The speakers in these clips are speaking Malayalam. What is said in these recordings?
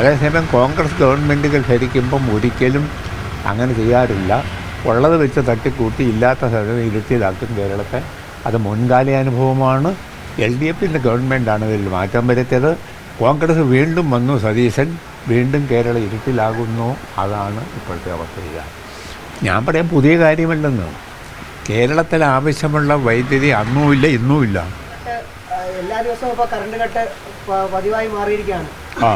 അതേസമയം കോൺഗ്രസ് ഗവൺമെൻറ്റുകൾ ഭരിക്കുമ്പം ഒരിക്കലും അങ്ങനെ ചെയ്യാറില്ല. ഉള്ളത് വെച്ച് തട്ടിക്കൂട്ടി ഇല്ലാത്ത സ്ഥലം ഇരുട്ടിയതാക്കും കേരളത്തെ. അത് മുൻകാല അനുഭവമാണ്. LDFിൻ്റെ ഗവൺമെൻറ്റാണ് ഇതിൽ മാറ്റം വരുത്തിയത്. കോൺഗ്രസ് വീണ്ടും വന്നു, സതീശൻ വീണ്ടും കേരളം ഇരുട്ടിലാകുന്നു. അതാണ് ഇപ്പോഴത്തെ അവസ്ഥ. ഞാൻ പറയാൻ പുതിയ കാര്യമല്ലെന്ന്. കേരളത്തിൽ ആവശ്യമുള്ള വൈദ്യുതി അന്നുമില്ല ഇന്നുമില്ല. എല്ലാ ദിവസവും ഇപ്പോൾ കറണ്ട് കട്ട് പതിവായി മാറിയിരിക്കുകയാണ്.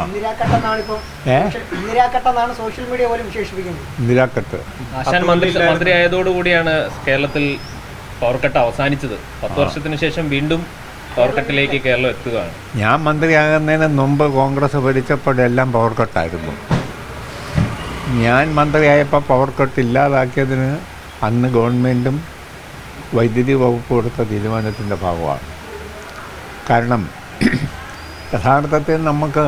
ഇന്ദിരാക്കട്ടെന്നാണ് സോഷ്യൽ മീഡിയ പോലും വിശേഷിപ്പിക്കുന്നത്. ഇന്ദിരാക്കട്ട് ആശാൻ മന്ത്രി ആയതോടുകൂടിയാണ് കേരളത്തിൽ പവർ കട്ട് അവസാനിച്ചത്. 10 വർഷത്തിന് ശേഷം വീണ്ടും പവർ കട്ടിലേക്ക് കേരളം എത്തുകയാണ്. ഞാൻ മന്ത്രിയാകുന്നതിന് മുമ്പ് കോൺഗ്രസ് ഭരിച്ചപ്പോഴെല്ലാം പവർ കട്ടായിരുന്നു. ഞാൻ മന്ത്രിയായപ്പോൾ പവർ കട്ട് ഇല്ലാതാക്കിയതിന് അന്ന് ഗവൺമെൻറ്റും വൈദ്യുതി വകുപ്പ് കൊടുത്ത തീരുമാനത്തിൻ്റെ ഭാഗമാണ്. കാരണം യഥാർത്ഥത്തിൽ നമുക്ക്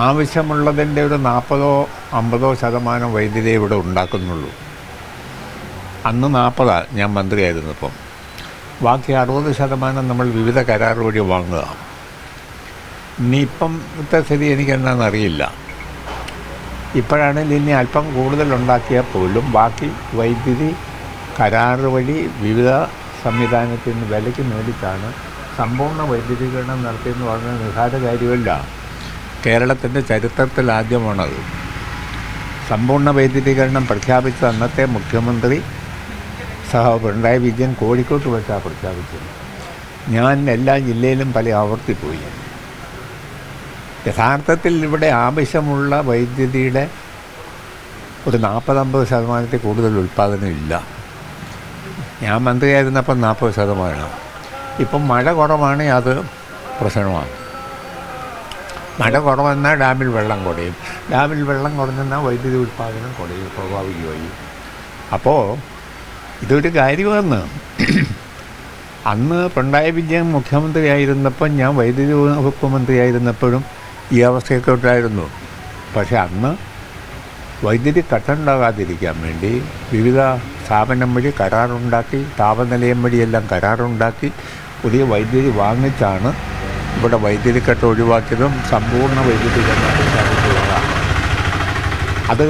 ആവശ്യമുള്ളതിൻ്റെ ഒരു 40-50% വൈദ്യുതി ഇവിടെ ഉണ്ടാക്കുന്നുള്ളൂ. അന്ന് 40 ഞാൻ മന്ത്രിയായിരുന്നപ്പം. ബാക്കി 60% നമ്മൾ വിവിധ കരാർ വഴി വാങ്ങുക. ഇനിയിപ്പത്തെ സ്ഥിതി എനിക്കെന്താണെന്നറിയില്ല. ഇപ്പോഴാണെങ്കിൽ ഇനി അല്പം കൂടുതലുണ്ടാക്കിയാൽ പോലും ബാക്കി വൈദ്യുതി കരാർ വഴി വിവിധ സംവിധാനത്തിൽ നിന്ന് വിലയ്ക്ക് മേടിച്ചാണ് സമ്പൂർണ്ണ വൈദ്യുതീകരണം നടത്തിയെന്ന് പറഞ്ഞാൽ നിസ്സാര കാര്യമല്ല. കേരളത്തിൻ്റെ ചരിത്രത്തിൽ ആദ്യമാണത്. സമ്പൂർണ്ണ വൈദ്യുതീകരണം പ്രഖ്യാപിച്ച അന്നത്തെ മുഖ്യമന്ത്രി പിണറായി വിജയൻ കോഴിക്കോട്ട് വെച്ചാണ് പ്രഖ്യാപിച്ചത്. ഞാൻ എല്ലാ ജില്ലയിലും പല ആവർത്തിപ്പോയി. യഥാർത്ഥത്തിൽ ഇവിടെ ആവശ്യമുള്ള വൈദ്യുതിയുടെ ഒരു 40-50% കൂടുതൽ ഉൽപ്പാദനം ഇല്ല. ഞാൻ മന്ത്രിയായിരുന്നപ്പം 40%. ഇപ്പം മഴ കുറവാണെങ്കിൽ അത് പ്രശ്നമാണ്. മഴ കുറവെന്നാൽ ഡാമിൽ വെള്ളം കുറയും. ഡാമിൽ വെള്ളം കുറഞ്ഞെന്നാൽ വൈദ്യുതി ഉൽപ്പാദനം കുറയും സ്വാഭാവികമായി. അപ്പോൾ ഇതൊരു കാര്യമാണ്. അന്ന് പിണറായി വിജയൻ മുഖ്യമന്ത്രിയായിരുന്നപ്പം ഞാൻ വൈദ്യുതി വകുപ്പ് മന്ത്രിയായിരുന്നപ്പോഴും ഈ അവസ്ഥയൊക്കെ ഉണ്ടായിരുന്നു. പക്ഷേ അന്ന് വൈദ്യുതി കട്ടുണ്ടാകാതിരിക്കാൻ വേണ്ടി വിവിധ സ്ഥാപനം വഴി കരാറുണ്ടാക്കി, താപനിലയം വഴിയെല്ലാം കരാറുണ്ടാക്കി പുതിയ വൈദ്യുതി വാങ്ങിച്ചാണ് ഇവിടെ വൈദ്യുതി കട്ട് ഒഴിവാക്കിയതും സമ്പൂർണ്ണ വൈദ്യുതീകരണം പ്രഖ്യാപിച്ചതാണ്. അത്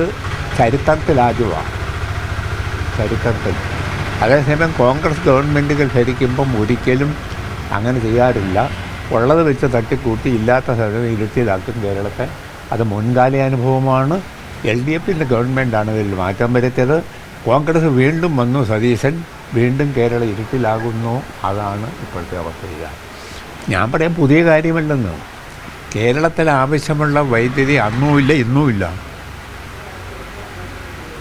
ചരിത്രത്തിലാദ്യമാണ്. ചരിത്രത്തിൽ. അതേസമയം കോൺഗ്രസ് ഗവൺമെൻറ്റുകൾ ഭരിക്കുമ്പം ഒരിക്കലും അങ്ങനെ ചെയ്യാറില്ല. ഉള്ളത് വെച്ച് തട്ടിക്കൂട്ടി ഇല്ലാത്ത സ്ഥലം ഇരുട്ടിയതാക്കും കേരളത്തെ. അത് മുൻകാല അനുഭവമാണ്. LDFിൻ്റെ ഗവൺമെൻറ്റാണ് ഇതിൽ മാറ്റം വരുത്തിയത്. കോൺഗ്രസ് വീണ്ടും വന്നു, സതീശൻ വീണ്ടും കേരളം ഇരുട്ടിലാകുന്നു. അതാണ് ഇപ്പോഴത്തെ അവസ്ഥ. ഞാൻ പറയാൻ പുതിയ കാര്യമല്ലെന്ന്. കേരളത്തിൽ ആവശ്യമുള്ള വൈദ്യുതി അന്നുമില്ല ഇന്നുമില്ല.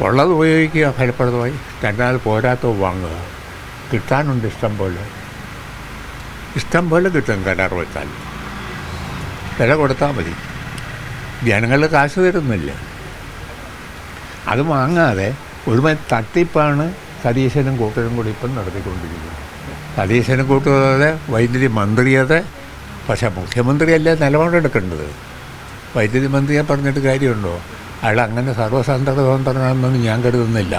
ഉള്ളത് ഉപയോഗിക്കുക ഫലപ്രദമായി. എന്നാൽ പോരാത്തോ വാങ്ങുക. കിട്ടാനുണ്ട് ഇഷ്ടം പോലെ കിട്ടും. കരാർ വെച്ചാൽ വില കൊടുത്താൽ മതി. ജനങ്ങൾ കാശ് തരുന്നില്ല. അത് വാങ്ങാതെ ഒരുമാതിരി തട്ടിപ്പാണ് സതീശനും കൂട്ടരും കൂടി ഇപ്പം നടത്തിക്കൊണ്ടിരിക്കുന്നത്. സതീശനും കൂട്ടുകാതെ വൈദ്യുതി മന്ത്രിയതെ. പക്ഷേ മുഖ്യമന്ത്രിയല്ലേ നിലപാടെടുക്കേണ്ടത്. വൈദ്യുതി മന്ത്രിയെ പറഞ്ഞിട്ട് കാര്യമുണ്ടോ? അയാൾ അങ്ങനെ സർവ്വസാധാരണ സ്വതന്ത്രനാണെന്നൊന്നും ഞാൻ കരുതുന്നില്ല.